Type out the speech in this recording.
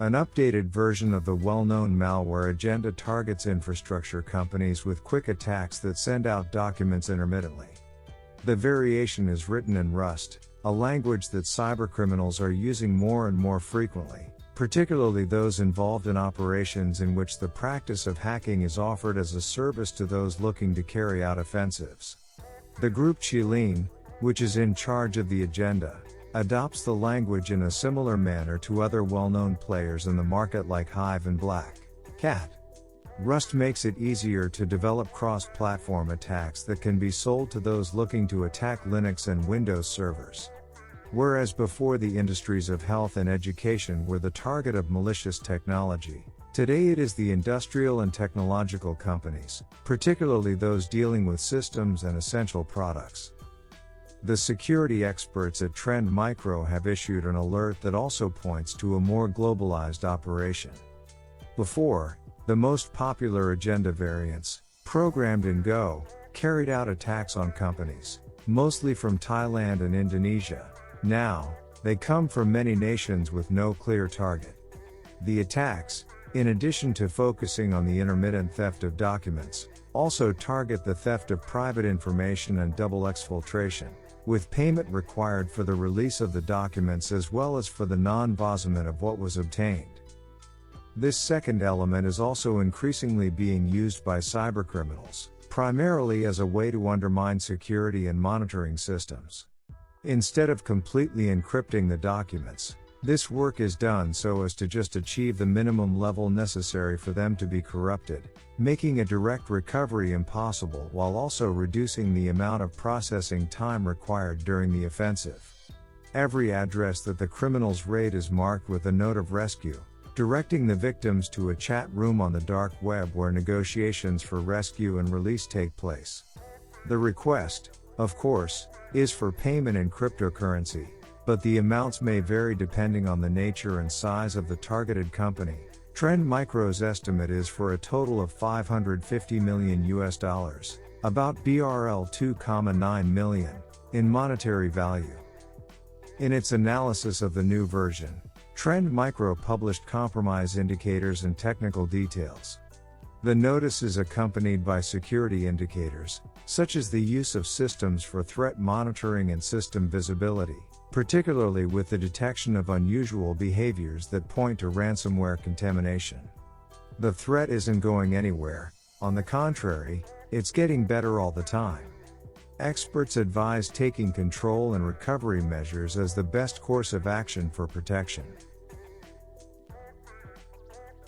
An updated version of the well-known malware agenda targets infrastructure companies with quick attacks that send out documents intermittently. The variation is written in Rust, a language that cybercriminals are using more and more frequently, particularly those involved in operations in which the practice of hacking is offered as a service to those looking to carry out offensives. The group Qilin, which is in charge of the agenda, adopts the language in a similar manner to other well-known players in the market like Hive and Black Cat. Rust makes it easier to develop cross-platform attacks that can be sold to those looking to attack Linux and Windows servers. Whereas before the industries of health and education were the target of malicious technology, today it is the industrial and technological companies, particularly those dealing with systems and essential products. The security experts at Trend Micro have issued an alert that also points to a more globalized operation. Before, the most popular agenda variants, programmed in Go, carried out attacks on companies, mostly from Thailand and Indonesia. Now, they come from many nations with no clear target. The attacks, in addition to focusing on the intermittent theft of documents, also target the theft of private information and double exfiltration, with payment required for the release of the documents as well as for the non-vazement of what was obtained. This second element is also increasingly being used by cybercriminals, primarily as a way to undermine security and monitoring systems. Instead of completely encrypting the documents, this work is done so as to just achieve the minimum level necessary for them to be corrupted, making a direct recovery impossible while also reducing the amount of processing time required during the offensive. Every address that the criminals raid is marked with a note of rescue, directing the victims to a chat room on the dark web where negotiations for rescue and release take place. The request, of course, is for payment in cryptocurrency, but the amounts may vary depending on the nature and size of the targeted company. Trend Micro's estimate is for a total of $550 million, about BRL 2.9 million, in monetary value. In its analysis of the new version, Trend Micro published compromise indicators and technical details. The notice is accompanied by security indicators, such as the use of systems for threat monitoring and system visibility, particularly with the detection of unusual behaviors that point to ransomware contamination. The threat isn't going anywhere, on the contrary, it's getting better all the time. Experts advise taking control and recovery measures as the best course of action for protection.